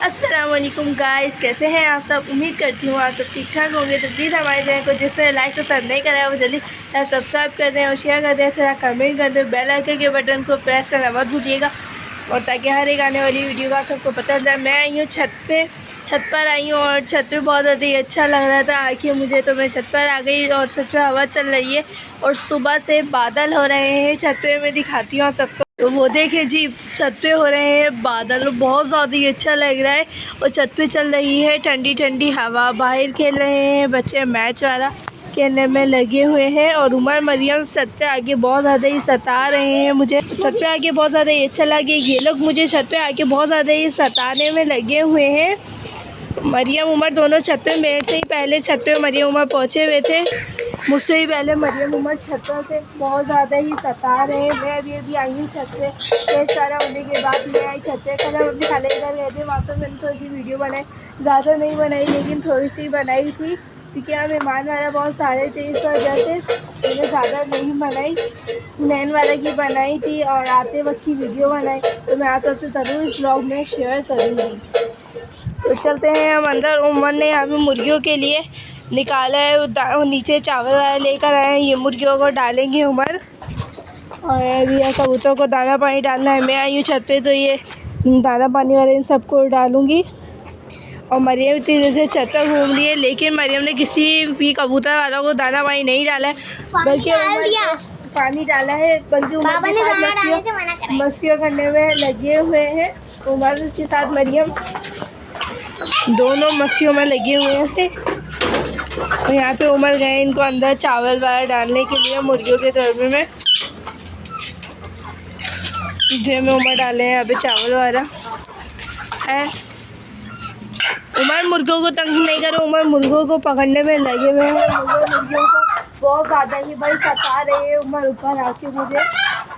अस्सलामुअलैकुम गाइस, कैसे हैं आप सब। उम्मीद करती हूँ आप सब ठीक ठाक होंगे। तो प्लीज़ हमारे चैनल को जिसने लाइक सब्सक्राइब नहीं करा है वो जल्दी सब्सक्राइब कर दें और शेयर कर दें, थोड़ा कमेंट कर दें, बेल आइकन के बटन को प्रेस करना मत भूलिएगा और ताकि हर एक आने वाली वीडियो का सबको पता चले। मैं आई हूँ छत पर आई हूँ और छत पे बहुत ज़्यादा ही अच्छा लग रहा था आके मुझे, तो मैं छत पर आ गई और छत पे हवा चल रही है और सुबह से बादल हो रहे हैं छत पे। मैं दिखाती हूँ सबको, तो वो देखें जी, छत पे हो रहे हैं बादल, बहुत ज़्यादा ही अच्छा लग रहा है और छत पे चल रही है ठंडी ठंडी हवा। बाहर खेल रहे हैं बच्चे, मैच वाला खेलने में लगे हुए हैं और उमर मरियम छत पे आके बहुत ज़्यादा ही सता रहे हैं मुझे। छत पे आके बहुत ज़्यादा ही अच्छा लगे। ये लोग मुझे छत पे आके बहुत ज़्यादा ही सताने में लगे हुए हैं। मरियम उमर दोनों छत पे, मेरे से ही पहले छत पे मरियम उमर पहुँचे हुए थे, मुझसे ही पहले मरियम उमर छत पर से बहुत ज़्यादा ही सता रहे हैं। मैं अभी आई हूँ छत पे, ढेर सारा होने के बाद मैं आई छत पे। कल हम अपने खाले के घर गए थे, वहाँ पर मैंने थोड़ी सी वीडियो बनाई, ज़्यादा नहीं बनाई लेकिन थोड़ी सी बनाई थी क्योंकि यहाँ मेहमान वाला बहुत सारे थे, इस वजह से मैंने ज़्यादा नहीं बनाई, नैन वाला की बनाई थी और आते वक्त की वीडियो बनाई, तो मैं आप सबसे ज़रूर इस व्लॉग में शेयर करूँगी। तो चलते हैं हम अंदर। उमर ने यहाँ पे मुर्गियों के लिए निकाला है, नीचे चावल वाला लेकर आए हैं, ये मुर्गियों को डालेंगे उमर। और अभी कबूतरों को दाना पानी डालना है। मैं आई हूँ छत पे, तो ये दाना पानी वाले इन सबको डालूँगी। और मरियम इतनी देर से छत पर घूम रही है लेकिन मरियम ने किसी भी कबूतर वालों को दाना पानी नहीं डाला है, बल्कि पानी डाला है, बल्कि उमर मस्तियाँ करने में लगे हुए हैं। उमर के साथ मरियम दोनों मस्तियों में लगे हुए थे और यहाँ पे उमर गए इनको अंदर चावल वाला डालने के लिए मुर्गियों के तर्बे में। जे में उमर डाले हैं यहाँ पे चावल वाला है। उमर मुर्गियों को तंग नहीं करो, उमर मुर्गियों को पकड़ने में लगे हुए हैं। मुर्गियों को बहुत ज़्यादा ही भाई सता रहे हैं उमर ऊपर आके मुझे।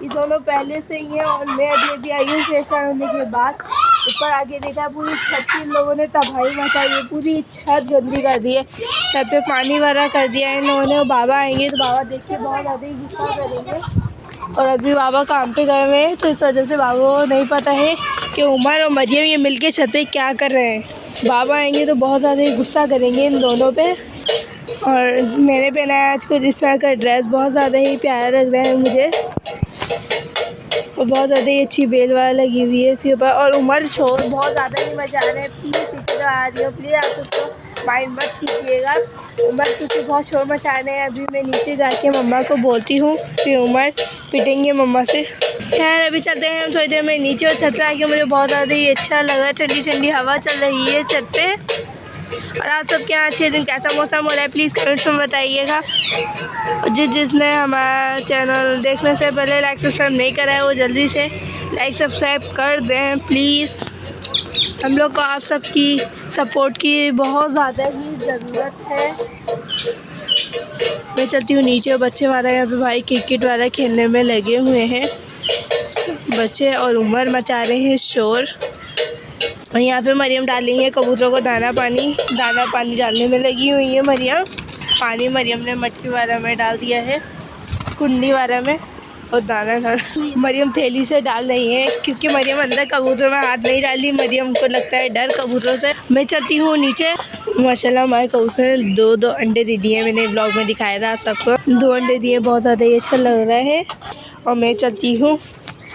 ये दोनों पहले से ही हैं और मैं अभी आई हूँ फ्रेशर होने के बाद। ऊपर आके देखा पूरी छत की इन लोगों ने तबाही मचाई है, पूरी छत गंदी कर दी है, छत पे पानी भरा कर दिया है इन लोगों ने। और बाबा आएंगे तो बाबा देख के बहुत ज़्यादा ही गुस्सा करेंगे और अभी बाबा काम पे गए हुए हैं, तो इस वजह से बाबा को नहीं पता है कि उमर और मरियम ये मिलके छत पे क्या कर रहे हैं। बाबा आएंगे तो बहुत ज़्यादा ही गुस्सा करेंगे इन दोनों पे। और मैंने पहना है आज कुछ इस तरह का ड्रेस, बहुत ज़्यादा ही प्यारा लग रहा है मुझे और बहुत ज़्यादा ही अच्छी बेल वाला लगी हुई है इसके ऊपर। और उमर शोर बहुत ज़्यादा ही मचा रहे हैं, प्लीज़ पीछे तो आ रही हो, प्लीज़ आप उसको माइंड मत कीजिएगा। उमर क्योंकि बहुत शोर मचा रहे हैं। अभी मैं नीचे जाके मम्मा को बोलती हूँ, फिर उमर पिटेंगे मम्मा से। खैर अभी चलते हैं हम थोड़ी देर में नीचे। और छत पर आके मुझे बहुत ज़्यादा ही अच्छा लगा, ठंडी ठंडी हवा चल रही है छत पे। और आप सबके यहाँ अच्छे दिन कैसा मौसम हो रहा है प्लीज़ कमेंट्स में बताइएगा। और जिसने हमारा चैनल देखने से पहले लाइक सब्सक्राइब नहीं करा है वो जल्दी से लाइक सब्सक्राइब कर दें प्लीज़। हम लोग को आप सबकी सपोर्ट की बहुत ज़्यादा ही ज़रूरत है। मैं चलती हूँ नीचे। बच्चे वाला यहाँ पे भाई क्रिकेट वाला खेलने में लगे हुए हैं बच्चे और उमर मचा रहे हैं शोर। और यहाँ पे मरियम डालेंगे कबूतरों को दाना पानी डालने में लगी हुई है मरियम। पानी मरियम ने मटकी वाला में डाल दिया है, कुंडी वाला में, और दाना मरियम थैली से डाल रही है क्योंकि मरियम अंदर कबूतरों में हाथ नहीं डाली, मरियम को लगता है डर कबूतरों से। मैं चलती हूँ नीचे। माशाल्लाह हमारे कबूतर ने दो अंडे दे दिए, मैंने ब्लॉग में दिखाया था सबको, 2 अंडे दिए, बहुत ज़्यादा ही अच्छा लग रहा है। और मैं चलती हूँ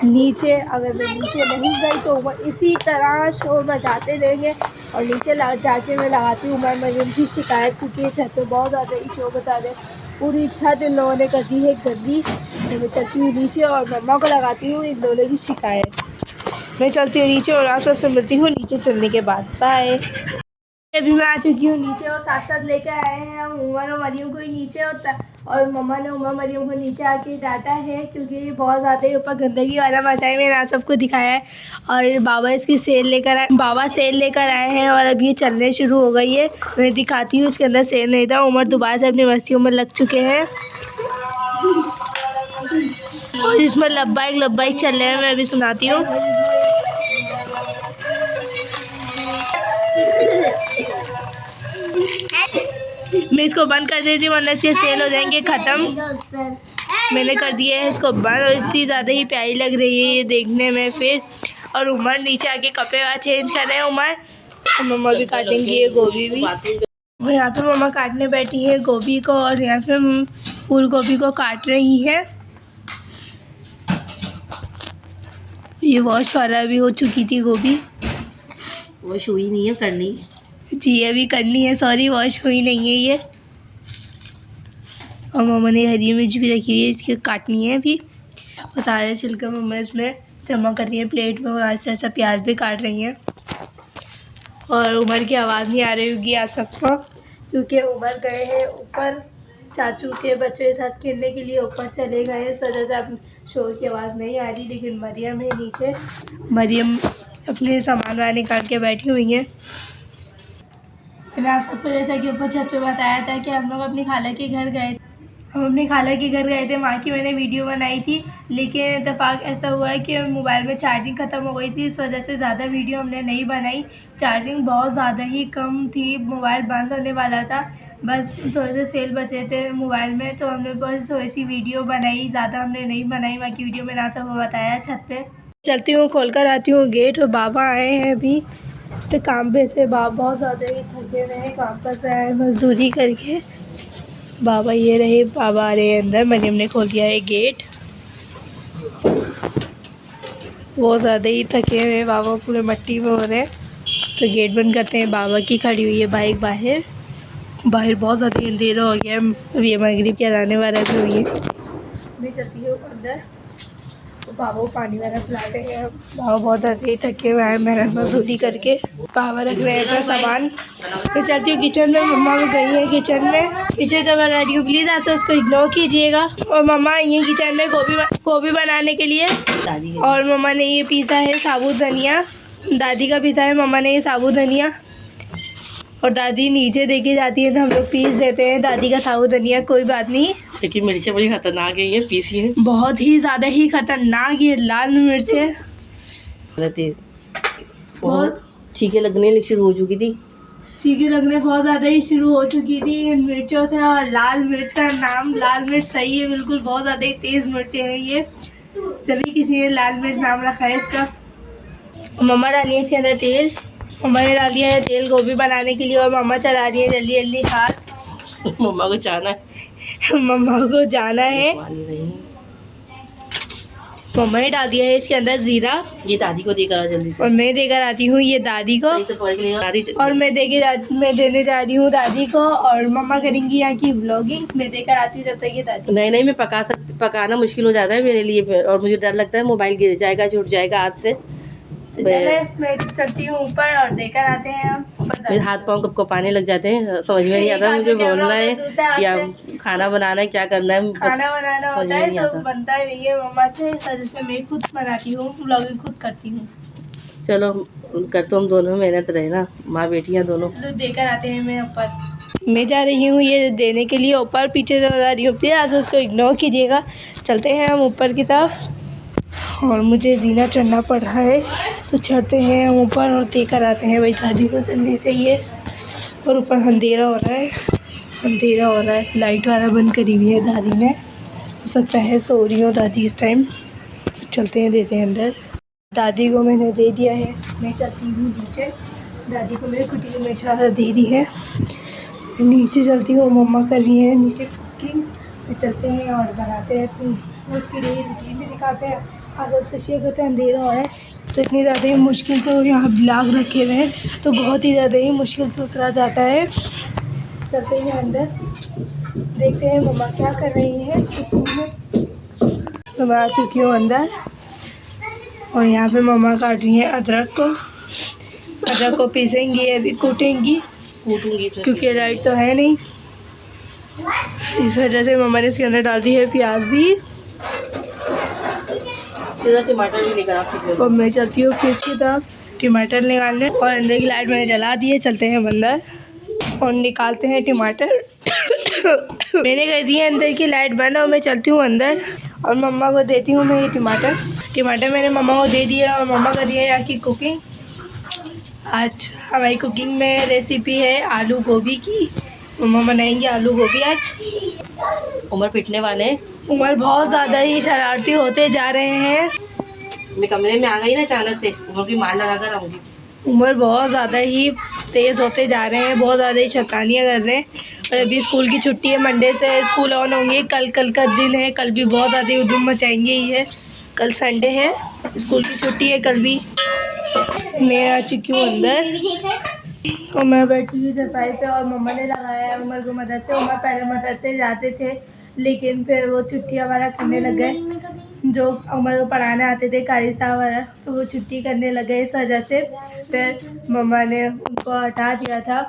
नीचे। अगर मैं नीचे नहीं गई तो उमर इसी तरह शोर मचाते रहेंगे और नीचे जाके मैं लगाती हूँ उमर मरियम की शिकायत क्योंकि छत पे बहुत ज़्यादा ही शोर मचा रहे, पूरी छत इन लोगों ने कर दी है गंदी। तो मैं चलती हूँ नीचे और मम्मा को लगाती हूँ इन दोनों की शिकायत। मैं चलती हूँ नीचे और आप सबसे मिलती हूँ नीचे चलने के बाद। बाय। अभी मैं आ चुकी हूँ नीचे और साथ साथ लेकर आए हैं हम उमर और मरियम को ही नीचे। और मम्मा ने उमर मरियम को नीचे आके डांटा है क्योंकि बहुत ज़्यादा ही ऊपर गंदगी वाला मचाई। मैंने आप सबको दिखाया है। और बाबा इसकी सेल लेकर आए हैं और अब ये चलने शुरू हो गई है। मैं दिखाती हूँ, इसके अंदर सेल नहीं था। उमर दोबारा से अपनी मस्तियों में लग चुके हैं और इसमें लब्बाइक चल रहे हैं। मैं अभी सुनाती हूँ। मैं इसको बंद कर देती हूँ वरना इसके सेल हो जाएंगे ख़त्म। मैंने कर दिया है इसको बंद और इतनी ज़्यादा ही प्यारी लग रही है ये देखने में। फिर और उमर नीचे आके कपड़े चेंज कर रहे हैं। उमर और मम्मा भी काटेंगी ये गोभी भी। और यहाँ पे मम्मा काटने बैठी है गोभी को और यहाँ पे फूल गोभी को काट रही है। ये वॉश वाला भी हो चुकी थी गोभी, वॉश हुई नहीं है, करनी जी अभी करनी है, सॉरी वॉश हुई नहीं है ये। और मम्मा ने हरी मिर्च भी रखी हुई है, इसकी काटनी है अभी। और सारे छिलके मम्मा इसमें जमा कर रही है प्लेट में और ऐसा ऐसा प्याज भी काट रही हैं। और उमर की आवाज़ नहीं आ रही होगी आप सबको, क्योंकि उमर गए हैं ऊपर चाचू के बच्चों के साथ खेलने के लिए, ऊपर चले गए हैं। इस वजह से अब शोर की आवाज़ नहीं आ रही। लेकिन मरियम है नीचे, मरियम अपने सामान वामान निकाल के बैठी हुई हैं। मैंने आप सबको जैसा कि ऊपर छत पे बताया था कि हम लोग अपनी खाला के घर गए, हम अपनी खाला के घर गए थे। वहाँ की मैंने वीडियो बनाई थी, लेकिन इत्तेफाक ऐसा हुआ है कि मोबाइल में चार्जिंग ख़त्म हो गई थी। इस वजह से ज़्यादा वीडियो हमने नहीं बनाई। चार्जिंग बहुत ज़्यादा ही कम थी, मोबाइल बंद होने वाला था, बस थोड़े से सेल बचे थे मोबाइल में, तो हमने बस थोड़ी सी वीडियो बनाई, ज़्यादा हमने नहीं बनाई। बाकी वीडियो मैंने आप सबको बताया छत पर। चलती हूँ, खोल कर आती हूँ गेट। और बाबा आए हैं अभी तो काम पे से। बाबा बहुत ज़्यादा ही थके हुए हैं, काम पर से आए मजदूरी करके। बाबा ये रहे, बाबा आ रहे हैं अंदर। मरियम ने खोल दिया है गेट। बहुत ज़्यादा ही थके हुए हैं बाबा, पूरे मट्टी में हो रहे हैं। तो गेट बंद करते हैं। बाबा की खड़ी हुई है बाइक बाहर, बाहर बहुत ज़्यादा अंधेरा हो गया है। अभी मगरिब के अज़ान वाला भी हुई है। मैं चलती हूँ अंदर, तो बाबा को पानी वाला पिलाते हैं। बाबा बहुत ज़्यादा ही थके हुए हैं मेहनत मजदूरी करके। बाबा रख रहे हैं अपना सामान। मैं चलती हूँ किचन में, मम्मा भी गई है किचन में। पीछे जगह रह रही हूँ, प्लीज़ आप सब उसको इग्नोर कीजिएगा। और मम्मा आई हैं किचन में गोभी बनाने के लिए। और मम्मा ने ये पीसा है साबुत धनिया, दादी का पीसा है मम्मा ने ये साबुत धनिया। और दादी नीचे देके जाती है तो हम लोग पीस देते हैं दादी का साबुत धनिया। कोई बात नहीं, लेकिन मिर्चें बड़ी खतरनाक है ये, पीसी है बहुत ही ज़्यादा ही खतरनाक ये लाल मिर्च है। बहुत चीखें लगने शुरू हो चुकी थी, चीखें लगने बहुत ज़्यादा ही शुरू हो चुकी थी इन मिर्चों से। और लाल मिर्च का नाम लाल मिर्च सही है, बिल्कुल बहुत ज़्यादा ही तेज़ मिर्चें हैं ये, तभी किसी ने लाल मिर्च नाम रखा है इसका। मम्मा डाली है इसके अंदर तेल, मम्मा ने डाल दिया है तेल गोभी बनाने के लिए। और मम्मा चला रही है जल्दी जल्दी हाथ। मम्मा को जाना है, मम्मा को जाना है। मम्मा ने डाल दिया है इसके अंदर ज़ीरा। ये दादी को देकर जल्दी से, और मैं देकर आती हूँ ये दादी को। और मैं देने जा रही हूँ दादी को। और मम्मा करेंगी यहाँ की व्लॉगिंग, मैं देकर आती हूँ जब तक ये दादी। नहीं मैं पकाना मुश्किल हो जाता है मेरे लिए फिर, और मुझे डर लगता है मोबाइल गिर जाएगा, छूट जाएगा हाथ से। तो चले मैं चलती हूँ ऊपर और देकर आते हैं हम। मेरे हाथ पाँव कब पाने लग जाते हैं, समझ में नहीं आता मुझे बोलना है या खाना बनाना है, क्या करना है। खाना बनाना होता है तो बनता ही नहीं है मम्मा से, जिसमें मैं खुद बनाती हूँ, व्लॉगिंग खुद करती हूँ। चलो कर तो हम दोनों मेहनत रहे ना, माँ बेटियाँ दोनों। देकर आते हैं मैं ऊपर। मैं जा रही हूँ ये देने के लिए ऊपर, पीछे से बता रही हूँ प्लीज़ आज उसको इग्नोर कीजिएगा। चलते हैं हम ऊपर की तरफ। और मुझे जीना चढ़ना पड़ रहा है तो चढ़ते हैं हम ऊपर और देकर आते हैं भाई दादी को जल्दी से ये। और ऊपर अंधेरा हो रहा है, अंधेरा हो रहा है, लाइट वाला बंद करी हुई है दादी ने, हो सकता है सो रही हो दादी इस टाइम। तो चलते हैं, देते हैं अंदर। दादी को मैंने दे दिया है, मैं चलती हूँ नीचे। दादी को मेरे कुटी में चारा दे दी है, नीचे चलती हूँ। मम्मा कर रही है नीचे कुकिंग। तो चलते हैं और बनाते हैं अपनी, उसके लिए रूटीन भी दिखाते हैं। आज अब से शेयर करते हैं। अंधेरा हो रहा है तो इतनी ज़्यादा ही मुश्किल से, और यहाँ ब्लॉग रखे हुए हैं तो बहुत ही ज़्यादा ही मुश्किल से उतरा जाता है। चलते हैं अंदर, देखते हैं मम्मा क्या कर रही है कुकिंग में। तो मैं आ चुकी हूँ अंदर और यहाँ पे मम्मा काट रही हैं अदरक को। अदरक को पीसेंगी, अभी कूटूंगी क्योंकि लाइट तो है नहीं, इस वजह से मम्मा ने इसके अंदर डाल दी है प्याज भी। टमाटर भी लेकर आप। और मैं चलती हूँ फ्रिज की तरफ टमाटर निकालने। और अंदर की लाइट मैंने जला दी है। चलते हैं अंदर और निकालते हैं टमाटर। मैंने कर दी है अंदर की लाइट बंद और मैं चलती हूँ अंदर और मम्मा को देती हूँ मैं ये टमाटर मैंने मम्मा को दे दिया। और मम्मा कर दिया यहाँ की कुकिंग। आज हमारी कुकिंग में रेसिपी है आलू गोभी की। मम्मा बनाएंगे आलू गोभी आज। उमर पिटने वाले, उमर बहुत ज़्यादा ही शरारती होते जा रहे हैं। मैं कमरे में आ गई ना अचानक से, उमर की मार लगा कर आऊँगी। उमर बहुत ज़्यादा ही तेज़ होते जा रहे हैं, बहुत ज़्यादा ही शैतानियाँ कर रहे हैं। और अभी स्कूल की छुट्टी है, मंडे से स्कूल ऑन होंगे। कल का दिन है, कल भी बहुत ज़्यादा ही उधम मचाएंगे ही है। कल संडे है, स्कूल की छुट्टी है कल भी। मैं आ चुकी हूँ अंदर और मैं बैठी हुई सफाई पे और मम्मा ने लगाया है उमर को मदरसे। उमर पहले मदरसे जाते थे, लेकिन फिर वो छुट्टियाँ वाला करने लग गए। जो उमर को पढ़ाने आते थे कारी साहब वाला, तो वो छुट्टी करने लगे। इस वजह से फिर मम्मा ने उनको हटा दिया था।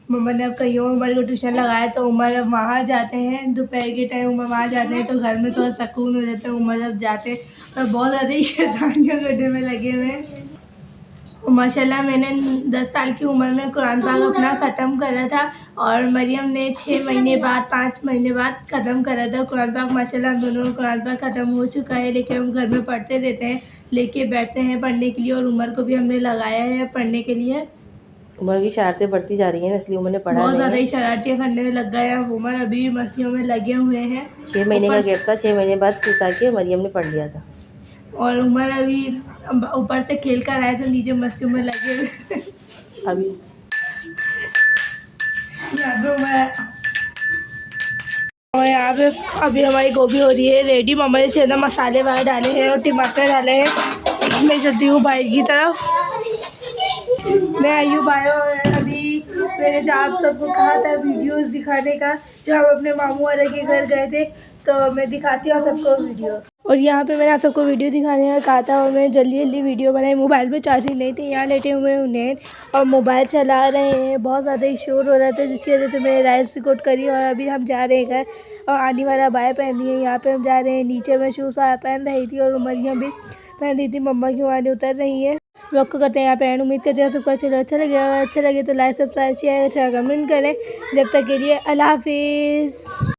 मम्मा ने अब कहीं और उमर को ट्यूशन लगाया, तो उमर अब वहाँ जाते हैं। दोपहर के टाइम उमर वहाँ जाते हैं, तो घर में थोड़ा सुकून हो जाता है। उमर जब जाते हैं तो बहुत ज़्यादा ही शैतानियाँ करने में लगे हुए हैं। और माशाल्लाह मैंने 10 साल की उम्र में कुरान पाक अपना ख़त्म करा था और मरियम ने 6 महीने बाद 5 महीने बाद ख़त्म करा था कुरान पाक। माशाल्लाह हम दोनों का कुरान पाक ख़त्म हो चुका है, लेकिन हम घर में पढ़ते रहते हैं, लेके बैठते हैं पढ़ने के लिए। और उमर को भी हमने लगाया है पढ़ने के लिए। उमर की शरारतें बढ़ती जा रही हैं, इसलिए उमर ने पढ़ा बहुत नहीं ज़्यादा है। ही शरारतियाँ करने में लग गए हैं। उमर अभी भी मस्तियों में लगे हुए हैं। 6 महीने का गैप था, 6 महीने बाद सिखा के मरियम ने पढ़ लिया था। और उमर अभी ऊपर से खेल कर आए, तो नीचे मस्तियों में लगे हुए अभी यहाँ पे उमर। और यहाँ पे अभी हमारी गोभी हो रही है रेडी। मम्मा ने ज़्यादा मसाले वगैरह डाले हैं और टमाटर डाले हैं। मैं चलती हूँ बाहर की तरफ। मैं आई हूँ बाहर और अभी मैंने जो आप सबको कहा था वीडियोस दिखाने का, जब हम अपने मामू वाले के घर गए थे, तो मैं दिखाती हूँ सबको वीडियोस। और यहाँ पे मैंने आप सबको वीडियो दिखाने का कहा था और मैं जल्दी जल्दी वीडियो बनाई। मोबाइल में चार्जिंग नहीं थी, यहाँ लेटे हुए उन्हें और मोबाइल चला रहे हैं। बहुत ज़्यादा ही शोर हो रहा था, जिसकी वजह से मैंने राइस रिकॉर्ड करी। और अभी हम जा रहे हैं घर और आने वाला बाय पहनी है। यहाँ पे हम जा रहे हैं। नीचे मैं शूज़ पहन रही थी और उमरियाँ भी पहन रही थी। मम्मा की वहाँ उतर रही है। ब्लॉग को करते हैं यहाँ पे एंड। उम्मीद करते हैं सबको अच्छा लगे तो लाइक सब्सक्राइब शेयर अच्छा कमेंट करें। जब तक के लिए अल्लाह हाफिज़।